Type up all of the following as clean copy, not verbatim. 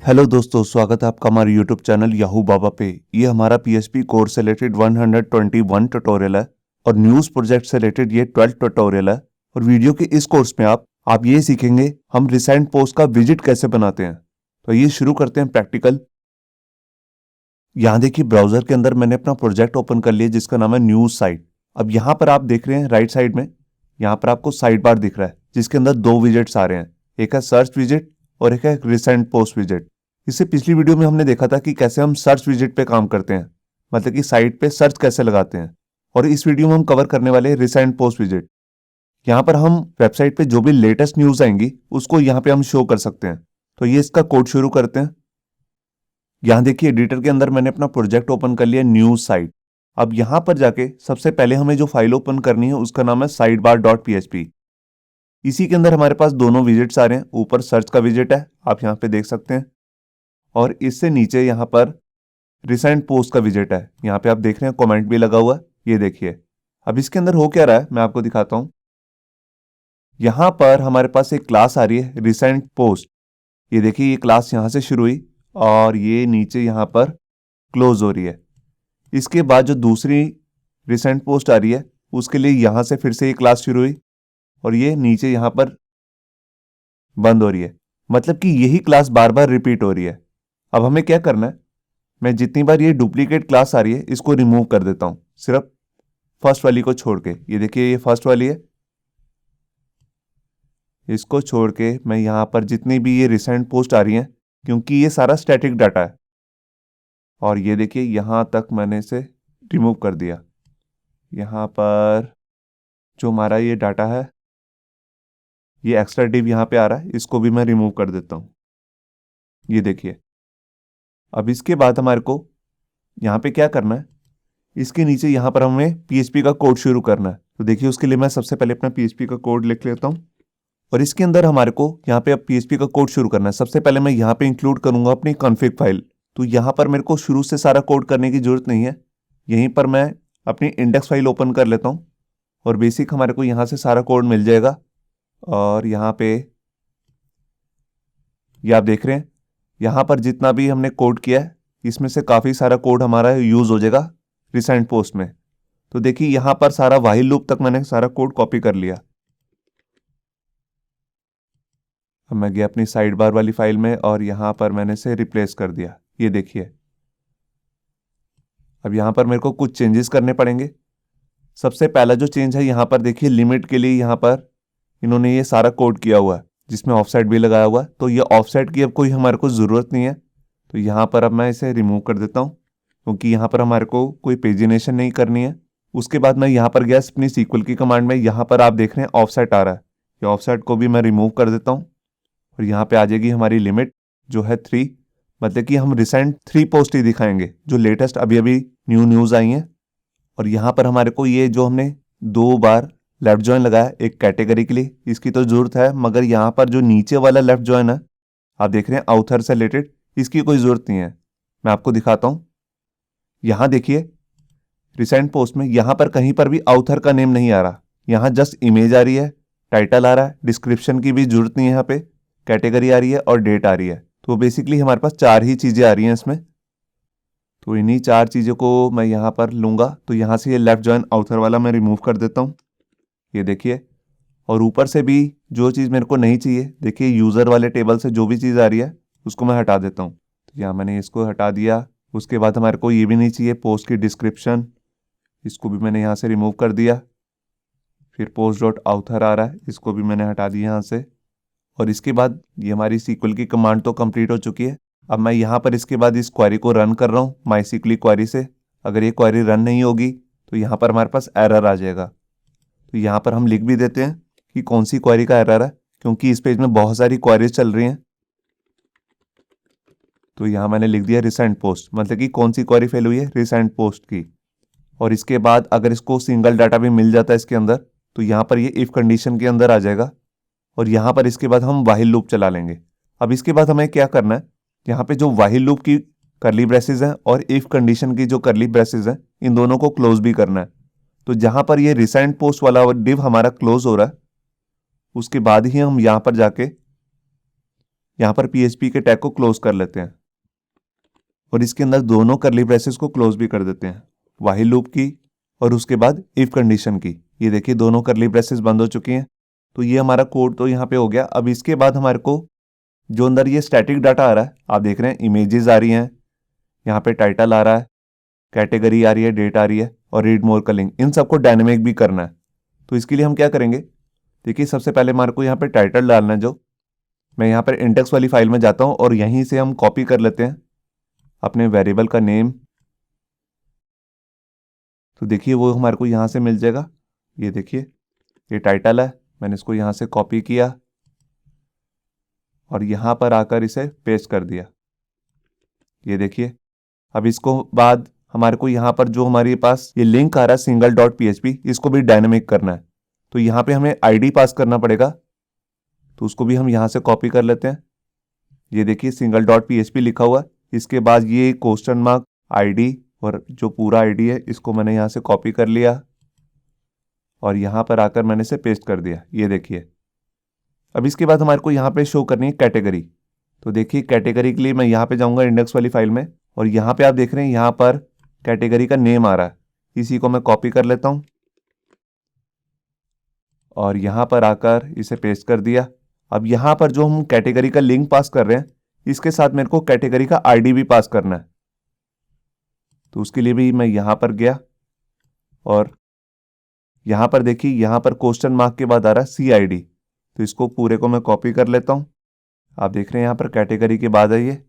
Hello दोस्तों, स्वागत है आपका हमारे यूट्यूब चैनल याहू बाबा पे। ये हमारा पीएचपी कोर्स से रिलेटेड 121 ट्यूटोरियल है और न्यूज़ प्रोजेक्ट से रिलेटेड ये 12 ट्यूटोरियल है। और वीडियो के इस कोर्स में आप ये सीखेंगे हम रिसेंट पोस्ट का विजिट कैसे बनाते हैं। तो ये शुरू करते हैं प्रैक्टिकल। यहाँ देखिए, ब्राउजर के अंदर मैंने अपना प्रोजेक्ट ओपन कर लिया जिसका नाम है न्यूज़ साइट। अब यहाँ पर आप देख रहे हैं राइट साइड में, यहाँ पर आपको साइड बार दिख रहा है जिसके अंदर दो विजिट्स आ रहे हैं, एक है सर्च विजिट और एक है रिसेंट पोस्ट विजिट। इससे पिछली वीडियो में हमने देखा था कि कैसे हम सर्च विजिट पे काम करते हैं, मतलब कि साइट पे सर्च कैसे लगाते हैं। और इस वीडियो में हम कवर करने वाले हैं रिसेंट पोस्ट विजिट। यहाँ पर हम वेबसाइट पे जो भी लेटेस्ट न्यूज़ आएंगी उसको यहाँ पे हम शो कर सकते हैं। तो ये इसका कोड शुरू करते हैं। यहाँ देखिए, एडिटर के अंदर मैंने अपना प्रोजेक्ट ओपन कर लिया न्यूज़ साइट। अब यहाँ पर जाके सबसे पहले हमें जो फाइल ओपन करनी है उसका नाम है sidebar.php। इसी के अंदर हमारे पास दोनों विजिट्स आ रहे हैं। ऊपर सर्च का विजिट है, आप यहाँ पे देख सकते हैं, और इससे नीचे यहाँ पर रिसेंट पोस्ट का विजिट है। यहाँ पे आप देख रहे हैं कमेंट भी लगा हुआ है, ये देखिए। अब इसके अंदर हो क्या रहा है मैं आपको दिखाता हूँ। यहाँ पर हमारे पास एक क्लास आ रही है रिसेंट पोस्ट। ये देखिए, ये क्लास यहाँ से शुरू हुई और ये नीचे यहाँ पर क्लोज हो रही है। इसके बाद जो दूसरी रिसेंट पोस्ट आ रही है उसके लिए यहाँ से फिर से ये क्लास शुरू हुई और ये नीचे यहाँ पर बंद हो रही है। मतलब कि यही क्लास बार बार रिपीट हो रही है। अब हमें क्या करना है, मैं जितनी बार ये डुप्लीकेट क्लास आ रही है इसको रिमूव कर देता हूं, सिर्फ फर्स्ट वाली को छोड़ के। ये देखिए, ये फर्स्ट वाली है, इसको छोड़ के मैं यहाँ पर जितनी भी ये रिसेंट पोस्ट आ रही हैं, क्योंकि ये सारा स्टैटिक डाटा है, और ये देखिए यहाँ तक मैंने इसे रिमूव कर दिया। यहाँ पर जो हमारा ये डाटा है, ये एक्स्ट्रा डिव यहाँ पे आ रहा है, इसको भी मैं रिमूव कर देता हूँ। ये देखिए। अब इसके बाद हमारे को यहाँ पे क्या करना है, इसके नीचे यहाँ पर हमें पीएचपी का कोड शुरू करना है। तो देखिए, उसके लिए मैं सबसे पहले अपना पीएचपी का कोड लिख लेता हूँ और इसके अंदर हमारे को यहाँ पे अब पीएचपी का कोड शुरू करना है। सबसे पहले मैं यहाँ पे इंक्लूड करूंगा अपनी कॉन्फ़िग फाइल। तो यहाँ पर मेरे को शुरू से सारा कोड करने की जरूरत नहीं है, यहीं पर मैं अपनी इंडेक्स फाइल ओपन कर लेता हूँ और बेसिक हमारे को यहाँ से सारा कोड मिल जाएगा। और यहाँ पे ये आप देख रहे हैं, यहाँ पर जितना भी हमने कोड किया है इसमें से काफ़ी सारा कोड हमारा यूज़ हो जाएगा रिसेंट पोस्ट में। तो देखिए, यहाँ पर सारा व्हाइल लूप तक मैंने सारा कोड कॉपी कर लिया। अब मैं गया अपनी साइड बार वाली फाइल में और यहाँ पर मैंने इसे रिप्लेस कर दिया। ये देखिए, अब यहाँ पर मेरे को कुछ चेंजेस करने पड़ेंगे। सबसे पहला जो चेंज है, यहाँ पर देखिए लिमिट के लिए यहाँ पर इन्होंने ये सारा कोड किया हुआ है जिसमें ऑफसेट भी लगाया हुआ है। तो ये ऑफसेट की अब कोई हमारे को ज़रूरत नहीं है। तो यहाँ पर अब मैं इसे रिमूव कर देता हूँ, क्योंकि यहाँ पर हमारे को कोई पेजिनेशन नहीं करनी है। उसके बाद मैं यहाँ पर गया अपनी सीक्वल की कमांड में, यहाँ पर आप देख रहे हैं ऑफसेट आ रहा है, ये ऑफसेट को भी मैं रिमूव कर देता हूँ। और यहाँ पे आ जाएगी हमारी लिमिट जो है 3, मतलब कि हम रिसेंट 3 पोस्ट ही दिखाएंगे जो लेटेस्ट अभी अभी न्यू न्यूज़ आई हैं। और यहाँ पर हमारे को ये जो हमने 2 बार लेफ्ट जॉइन लगाया एक कैटेगरी के लिए, इसकी तो जरूरत है, मगर यहाँ पर जो नीचे वाला लेफ्ट जॉइन है आप देख रहे हैं ऑथर से रिलेटेड, इसकी कोई ज़रूरत नहीं है। मैं आपको दिखाता हूँ। यहाँ देखिए, रिसेंट पोस्ट में यहाँ पर कहीं पर भी ऑथर का नेम नहीं आ रहा, यहाँ जस्ट इमेज आ रही है, टाइटल आ रहा है, डिस्क्रिप्शन की भी जरूरत नहीं है, यहाँ पे कैटेगरी आ रही है और डेट आ रही है। तो बेसिकली हमारे पास 4 ही चीज़ें आ रही हैं इसमें। तो इन्हीं 4 चीज़ों को मैं यहाँ पर लूँगा। तो यहाँ से ये लेफ्ट जॉइन ऑथर वाला मैं रिमूव कर देता हूँ, ये देखिए। और ऊपर से भी जो चीज़ मेरे को नहीं चाहिए, देखिए यूज़र वाले टेबल से जो भी चीज़ आ रही है उसको मैं हटा देता हूँ। तो यहाँ मैंने इसको हटा दिया। उसके बाद हमारे को ये भी नहीं चाहिए पोस्ट की डिस्क्रिप्शन, इसको भी मैंने यहाँ से रिमूव कर दिया। फिर पोस्ट डॉट ऑथर आ रहा है, इसको भी मैंने हटा दिया यहाँ से। और इसके बाद ये हमारी सीक्वल की कमांड तो कंप्लीट हो चुकी है। अब मैं यहाँ पर इसके बाद इस क्वेरी को रन कर रहा हूँ माई सीक्वल क्वेरी से। अगर ये क्वेरी रन नहीं होगी तो यहाँ पर हमारे पास एरर आ जाएगा। तो यहाँ पर हम लिख भी देते हैं कि कौन सी क्वेरी का एरर है, क्योंकि इस पेज में बहुत सारी क्वेरीज चल रही हैं। तो यहाँ मैंने लिख दिया रिसेंट पोस्ट, मतलब कि कौन सी क्वेरी फेल हुई है, रिसेंट पोस्ट की। और इसके बाद अगर इसको सिंगल डाटा भी मिल जाता है इसके अंदर, तो यहाँ पर ये इफ कंडीशन के अंदर आ जाएगा और यहाँ पर इसके बाद हम व्हाइल लूप चला लेंगे। अब इसके बाद हमें क्या करना है, यहाँ पे जो व्हाइल लूप की करली ब्रेसेस हैं और इफ कंडीशन की जो करली ब्रेसेस हैं, इन दोनों को क्लोज भी करना है। तो जहाँ पर ये रिसेंट पोस्ट वाला डिव हमारा क्लोज हो रहा है, उसके बाद ही हम यहाँ पर जाके यहाँ पर PHP के टैग को क्लोज कर लेते हैं और इसके अंदर दोनों करली ब्रेसेस को क्लोज भी कर देते हैं, व्हाइल लूप की और उसके बाद इफ कंडीशन की। ये देखिए दोनों करली ब्रेसेस बंद हो चुकी हैं। तो ये हमारा कोड तो यहाँ पे हो गया। अब इसके बाद हमारे को जो अंदर ये स्टैटिक डाटा आ रहा है, आप देख रहे हैं इमेजेस आ रही हैं, यहाँ पे टाइटल आ रहा है, कैटेगरी आ रही है, डेट आ रही है और रीड मोर का लिंक, इन सबको डायनेमिक भी करना है। तो इसके लिए हम क्या करेंगे, देखिए सबसे पहले हमारे को यहाँ पे टाइटल डालना है। जो मैं यहाँ पर इंडेक्स वाली फाइल में जाता हूँ और यहीं से हम कॉपी कर लेते हैं अपने वेरिएबल का नेम। तो देखिए वो हमारे को यहाँ से मिल जाएगा। ये देखिए ये टाइटल है, मैंने इसको यहाँ से कॉपी किया और यहाँ पर आकर इसे पेस्ट कर दिया। ये देखिए अब इसको बाद हमारे को यहाँ पर जो हमारे पास ये लिंक आ रहा है सिंगल डॉट PHP, इसको भी डायनेमिक करना है। तो यहाँ पे हमें ID पास करना पड़ेगा, तो उसको भी हम यहाँ से कॉपी कर लेते हैं। ये देखिए सिंगल डॉट PHP लिखा हुआ है, इसके बाद ये क्वेश्चन मार्क ID और जो पूरा ID है इसको मैंने यहाँ से कॉपी कर लिया और यहाँ पर आकर मैंने इसे पेस्ट कर दिया। ये देखिए अब इसके बाद हमारे को यहाँ पे शो करनी है कैटेगरी। तो देखिए कैटेगरी के लिए मैं यहाँ पे जाऊँगा इंडेक्स वाली फाइल में और यहाँ पे आप देख रहे हैं यहाँ पर कैटेगरी का नेम आ रहा है, इसी को मैं कॉपी कर लेता हूँ और यहाँ पर आकर इसे पेस्ट कर दिया। अब यहाँ पर जो हम कैटेगरी का लिंक पास कर रहे हैं, इसके साथ मेरे को कैटेगरी का ID भी पास करना है। तो उसके लिए भी मैं यहाँ पर गया और यहाँ पर देखिए यहाँ पर क्वेश्चन मार्क के बाद आ रहा है CID, तो इसको पूरे को मैं कॉपी कर लेता हूँ। आप देख रहे हैं यहाँ पर कैटेगरी के बाद है ये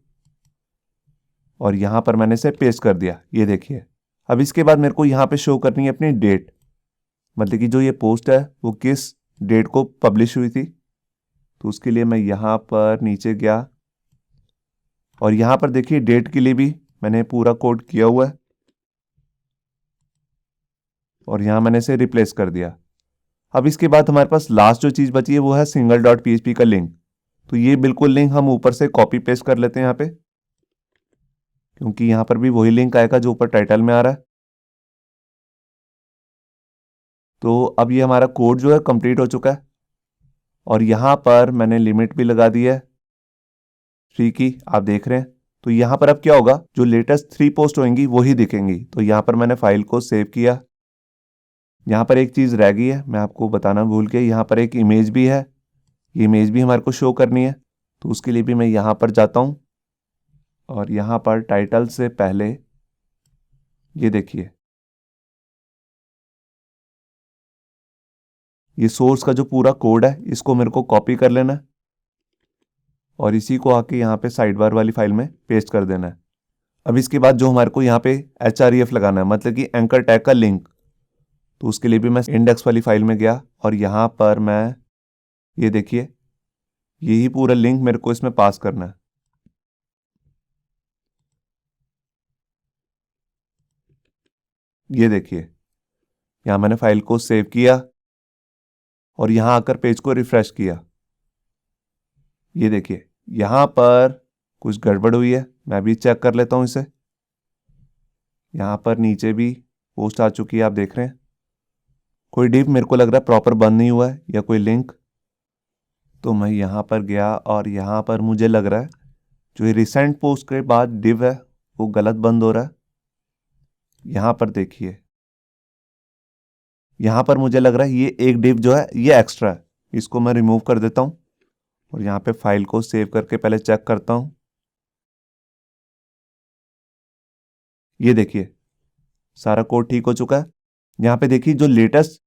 और यहाँ पर मैंने इसे पेस्ट कर दिया। ये देखिए अब इसके बाद मेरे को यहाँ पे शो करनी है अपनी डेट, मतलब कि जो ये पोस्ट है वो किस डेट को पब्लिश हुई थी। तो उसके लिए मैं यहाँ पर नीचे गया और यहाँ पर देखिए डेट के लिए भी मैंने पूरा कोड किया हुआ है और यहाँ मैंने इसे रिप्लेस कर दिया। अब इसके बाद हमारे पास लास्ट जो चीज़ बची है वो है सिंगल डॉट PHP का लिंक। तो ये बिल्कुल लिंक हम ऊपर से कॉपी पेस्ट कर लेते हैं यहाँ पे, क्योंकि यहाँ पर भी वही लिंक आएगा जो ऊपर टाइटल में आ रहा है। तो अब ये हमारा कोड जो है कंप्लीट हो चुका है और यहाँ पर मैंने लिमिट भी लगा दी है 3 की, आप देख रहे हैं। तो यहाँ पर अब क्या होगा, जो लेटेस्ट 3 पोस्ट होंगी वही दिखेंगी। तो यहाँ पर मैंने फाइल को सेव किया। यहाँ पर एक चीज़ रह गई है, मैं आपको बताना भूल गया, यहाँ पर एक इमेज भी है, ये इमेज भी हमारे को शो करनी है। तो उसके लिए भी मैं यहाँ पर जाता हूँ और यहाँ पर टाइटल से पहले ये देखिए ये सोर्स का जो पूरा कोड है इसको मेरे को कॉपी कर लेना है और इसी को आके यहाँ पे साइड बार वाली फाइल में पेस्ट कर देना है। अब इसके बाद जो हमारे को यहाँ पे href लगाना है, मतलब कि एंकर टैग का लिंक। तो उसके लिए भी मैं इंडेक्स वाली फाइल में गया और यहाँ पर मैं ये देखिए यही पूरा लिंक मेरे को इसमें पास करना है। ये देखिए यहाँ मैंने फाइल को सेव किया और यहाँ आकर पेज को रिफ्रेश किया। ये देखिए यहाँ पर कुछ गड़बड़ हुई है, मैं भी चेक कर लेता हूँ इसे। यहाँ पर नीचे भी पोस्ट आ चुकी है, आप देख रहे हैं। कोई डिव मेरे को लग रहा है प्रॉपर बंद नहीं हुआ है या कोई लिंक। तो मैं यहाँ पर गया और यहाँ पर मुझे लग रहा है जो ये रिसेंट पोस्ट के बाद डिव है वो गलत बंद हो रहा है। यहाँ पर देखिए यहाँ पर मुझे लग रहा है ये एक डिव जो है ये एक्स्ट्रा है, इसको मैं रिमूव कर देता हूँ और यहाँ पे फाइल को सेव करके पहले चेक करता हूँ। ये देखिए सारा कोड ठीक हो चुका है। यहाँ पे देखिए जो लेटेस्ट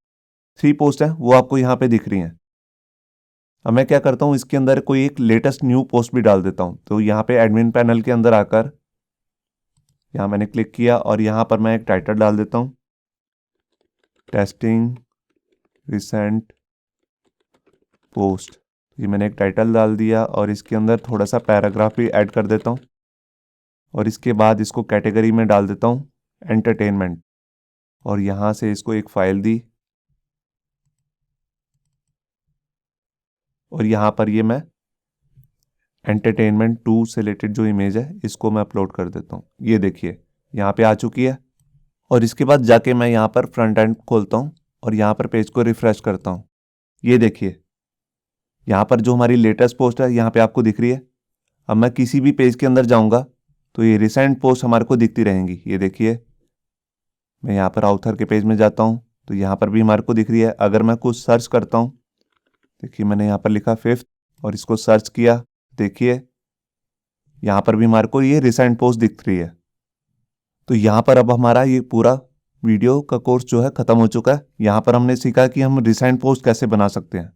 3 पोस्ट है वो आपको यहाँ पे दिख रही हैं। अब मैं क्या करता हूँ, इसके अंदर कोई एक लेटेस्ट न्यू पोस्ट भी डाल देता हूँ। तो यहाँ पे एडमिन पैनल के अंदर आकर यहाँ मैंने क्लिक किया और यहाँ पर मैं एक टाइटल डाल देता हूँ, टेस्टिंग रिसेंट पोस्ट। ये मैंने एक टाइटल डाल दिया और इसके अंदर थोड़ा सा पैराग्राफ भी ऐड कर देता हूँ और इसके बाद इसको कैटेगरी में डाल देता हूँ एंटरटेनमेंट और यहाँ से इसको एक फाइल दी और यहाँ पर ये मैं एंटरटेनमेंट 2 से रिलेटेड जो इमेज है इसको मैं अपलोड कर देता हूँ। ये देखिए यहाँ पे आ चुकी है और इसके बाद जाके मैं यहाँ पर फ्रंट एंड खोलता हूँ और यहाँ पर पेज को रिफ्रेश करता हूँ। ये देखिए यहाँ पर जो हमारी लेटेस्ट पोस्ट है यहाँ पे आपको दिख रही है। अब मैं किसी भी पेज के अंदर जाऊँगा तो ये रिसेंट पोस्ट हमारे को दिखती रहेंगी। ये देखिए, मैं यहाँ पर ऑथर के पेज में जाता हूँ तो यहाँ पर भी हमारे को दिख रही है। अगर मैं कुछ सर्च करता हूँ, देखिए मैंने यहाँ पर लिखा 5th और इसको सर्च किया, देखिए यहाँ पर भी हमारे को ये रिसेंट पोस्ट दिख रही है। तो यहाँ पर अब हमारा ये पूरा वीडियो का कोर्स जो है ख़त्म हो चुका है। यहाँ पर हमने सीखा कि हम रिसेंट पोस्ट कैसे बना सकते हैं।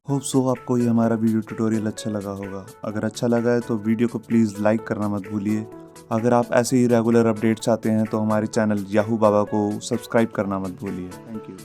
होप सो आपको ये हमारा वीडियो ट्यूटोरियल अच्छा लगा होगा। अगर अच्छा लगा है तो वीडियो को प्लीज़ लाइक करना मत भूलिए। अगर आप ऐसे ही रेगुलर अपडेट चाहते हैं तो हमारे चैनल याहू बाबा को सब्सक्राइब करना मत भूलिए। Thank you.